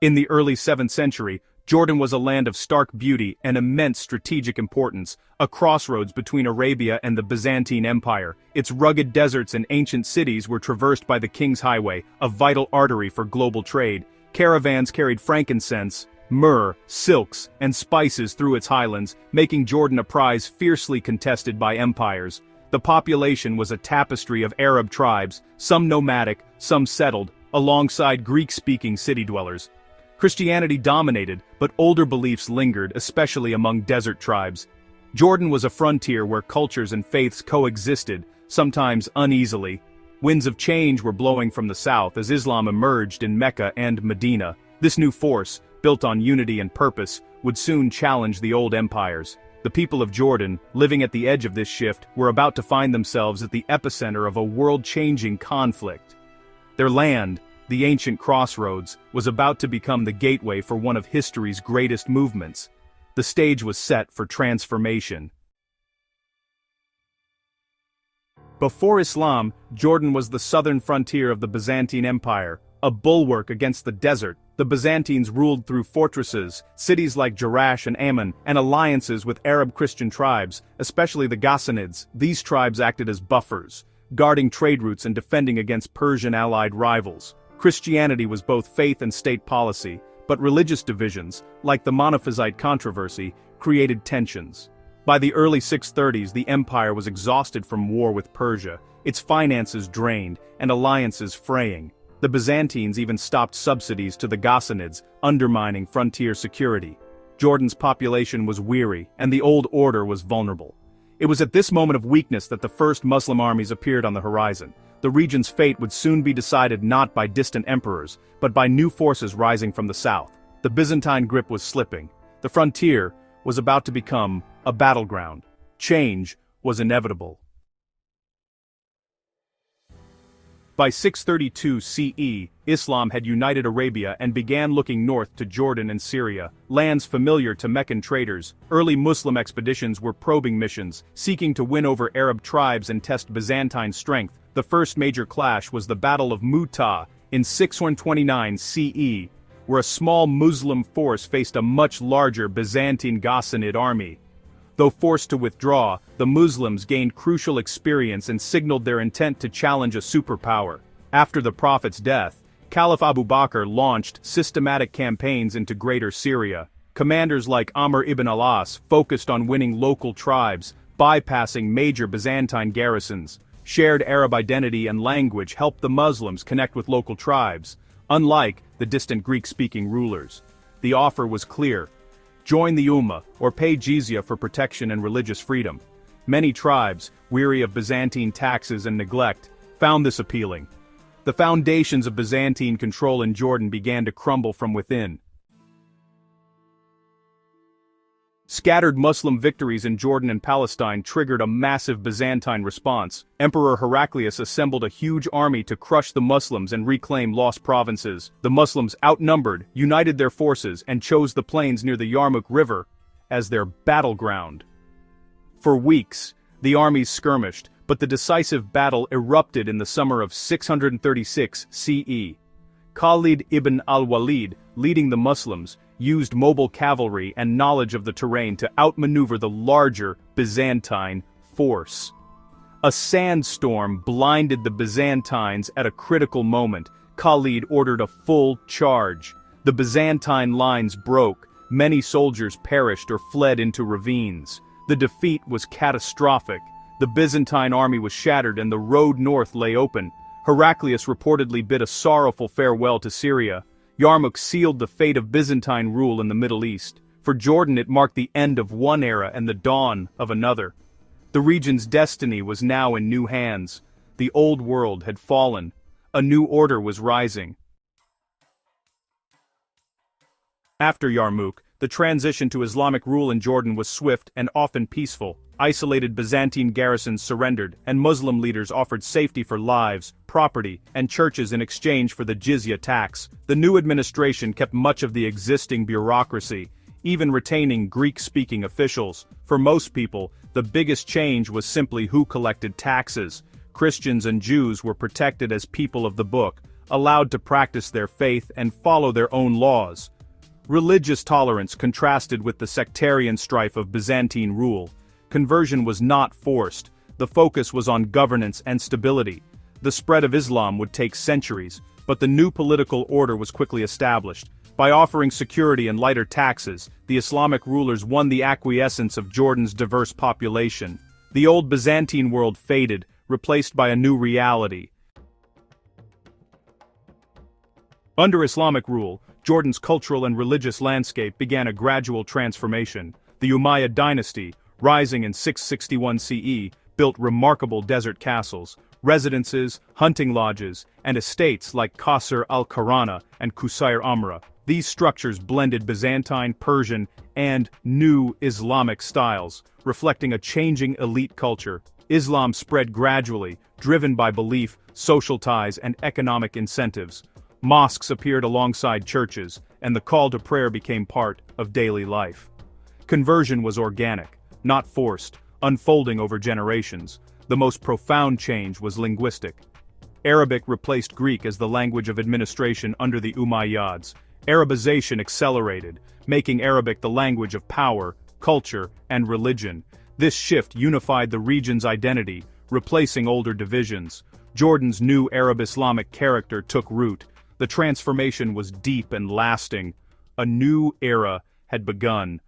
In the early 7th century, Jordan was a land of stark beauty and immense strategic importance, a crossroads between Arabia and the Byzantine Empire. Its rugged deserts and ancient cities were traversed by the King's Highway, a vital artery for global trade. Caravans carried frankincense, myrrh, silks, and spices through its highlands, making Jordan a prize fiercely contested by empires. The population was a tapestry of Arab tribes, some nomadic, some settled, alongside Greek-speaking city dwellers. Christianity dominated, but older beliefs lingered, especially among desert tribes. Jordan was a frontier where cultures and faiths coexisted, sometimes uneasily. Winds of change were blowing from the south as Islam emerged in Mecca and Medina. This new force, built on unity and purpose, would soon challenge the old empires. The people of Jordan, living at the edge of this shift, were about to find themselves at the epicenter of a world-changing conflict. Their land, the ancient crossroads, was about to become the gateway for one of history's greatest movements. The stage was set for transformation. Before Islam, Jordan was the southern frontier of the Byzantine Empire, a bulwark against the desert. The Byzantines ruled through fortresses, cities like Jerash and Ammon, and alliances with Arab Christian tribes, especially the Ghassanids. These tribes acted as buffers, guarding trade routes and defending against Persian-allied rivals. Christianity was both faith and state policy, but religious divisions, like the Monophysite controversy, created tensions. By the early 630s, the empire was exhausted from war with Persia, its finances drained, and alliances fraying. The Byzantines even stopped subsidies to the Ghassanids, undermining frontier security. Jordan's population was weary, and the old order was vulnerable. It was at this moment of weakness that the first Muslim armies appeared on the horizon. The region's fate would soon be decided not by distant emperors, but by new forces rising from the south. The Byzantine grip was slipping. The frontier was about to become a battleground. Change was inevitable. By 632 CE, Islam had united Arabia and began looking north to Jordan and Syria, lands familiar to Meccan traders. Early Muslim expeditions were probing missions, seeking to win over Arab tribes and test Byzantine strength. The first major clash was the Battle of Mu'tah in 629 CE, where a small Muslim force faced a much larger Byzantine Ghassanid army. Though forced to withdraw, the Muslims gained crucial experience and signaled their intent to challenge a superpower. After the Prophet's death, Caliph Abu Bakr launched systematic campaigns into Greater Syria. Commanders like Amr ibn al-As focused on winning local tribes, bypassing major Byzantine garrisons. Shared Arab identity and language helped the Muslims connect with local tribes, unlike the distant Greek-speaking rulers. The offer was clear: join the Ummah, or pay jizya for protection and religious freedom. Many tribes, weary of Byzantine taxes and neglect, found this appealing. The foundations of Byzantine control in Jordan began to crumble from within. Scattered Muslim victories in Jordan and Palestine triggered a massive Byzantine response. Emperor Heraclius assembled a huge army to crush the Muslims and reclaim lost provinces. The Muslims, outnumbered, united their forces and chose the plains near the Yarmouk River as their battleground. For weeks, the armies skirmished, but the decisive battle erupted in the summer of 636 CE. Khalid ibn al-Walid, leading the Muslims, used mobile cavalry and knowledge of the terrain to outmaneuver the larger Byzantine force. A sandstorm blinded the Byzantines at a critical moment. Khalid ordered a full charge. The Byzantine lines broke, many soldiers perished or fled into ravines. The defeat was catastrophic. The Byzantine army was shattered and the road north lay open. Heraclius reportedly bid a sorrowful farewell to Syria. Yarmouk sealed the fate of Byzantine rule in the Middle East. For Jordan it marked the end of one era and the dawn of another. The region's destiny was now in new hands. The old world had fallen. A new order was rising. After Yarmouk, the transition to Islamic rule in Jordan was swift and often peaceful. Isolated Byzantine garrisons surrendered, and Muslim leaders offered safety for lives, property, and churches in exchange for the jizya tax. The new administration kept much of the existing bureaucracy, even retaining Greek-speaking officials. For most people, the biggest change was simply who collected taxes. Christians and Jews were protected as people of the book, allowed to practice their faith and follow their own laws. Religious tolerance contrasted with the sectarian strife of Byzantine rule. Conversion was not forced, the focus was on governance and stability. The spread of Islam would take centuries, but the new political order was quickly established. By offering security and lighter taxes, the Islamic rulers won the acquiescence of Jordan's diverse population. The old Byzantine world faded, replaced by a new reality. Under Islamic rule, Jordan's cultural and religious landscape began a gradual transformation. The Umayyad dynasty, rising in 661 CE, built remarkable desert castles, residences, hunting lodges, and estates like Qasr al-Karana and Qusayr Amra. These structures blended Byzantine, Persian, and new Islamic styles, reflecting a changing elite culture. Islam spread gradually, driven by belief, social ties, and economic incentives. Mosques appeared alongside churches, and the call to prayer became part of daily life. Conversion was organic, not forced, unfolding over generations. The most profound change was linguistic. Arabic replaced Greek as the language of administration under the Umayyads. Arabization accelerated, making Arabic the language of power, culture, and religion. This shift unified the region's identity, replacing older divisions. Jordan's new Arab-Islamic character took root. The transformation was deep and lasting. A new era had begun.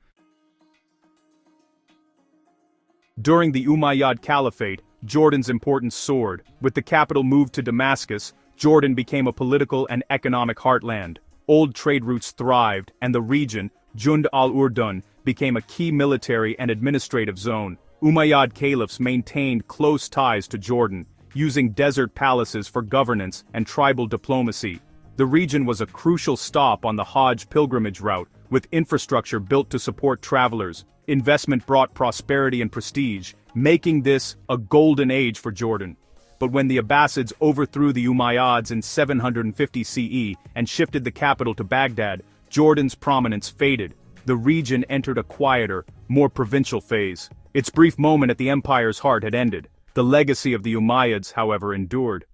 During the Umayyad Caliphate, Jordan's importance soared. With the capital moved to Damascus, Jordan became a political and economic heartland. Old trade routes thrived, and the region, Jund al-Urdun, became a key military and administrative zone. Umayyad caliphs maintained close ties to Jordan, using desert palaces for governance and tribal diplomacy. The region was a crucial stop on the Hajj pilgrimage route, with infrastructure built to support travelers. Investment brought prosperity and prestige, making this a golden age for Jordan. But when the Abbasids overthrew the Umayyads in 750 CE and shifted the capital to Baghdad, Jordan's prominence faded. The region entered a quieter, more provincial phase. Its brief moment at the empire's heart had ended. The legacy of the Umayyads, however, endured.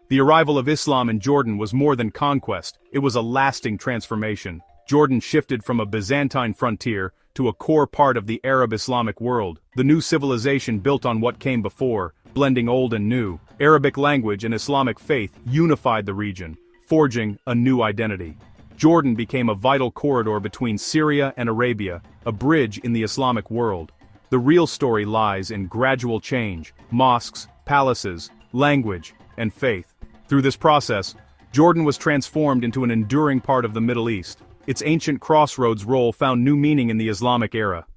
The arrival of Islam in Jordan was more than conquest, it was a lasting transformation. Jordan shifted from a Byzantine frontier to a core part of the Arab Islamic world. The new civilization built on what came before, blending old and new. Arabic language and Islamic faith unified the region, forging a new identity. Jordan became a vital corridor between Syria and Arabia, a bridge in the Islamic world. The real story lies in gradual change: mosques, palaces, language, and faith. Through this process, Jordan was transformed into an enduring part of the Middle East. Its ancient crossroads role found new meaning in the Islamic era.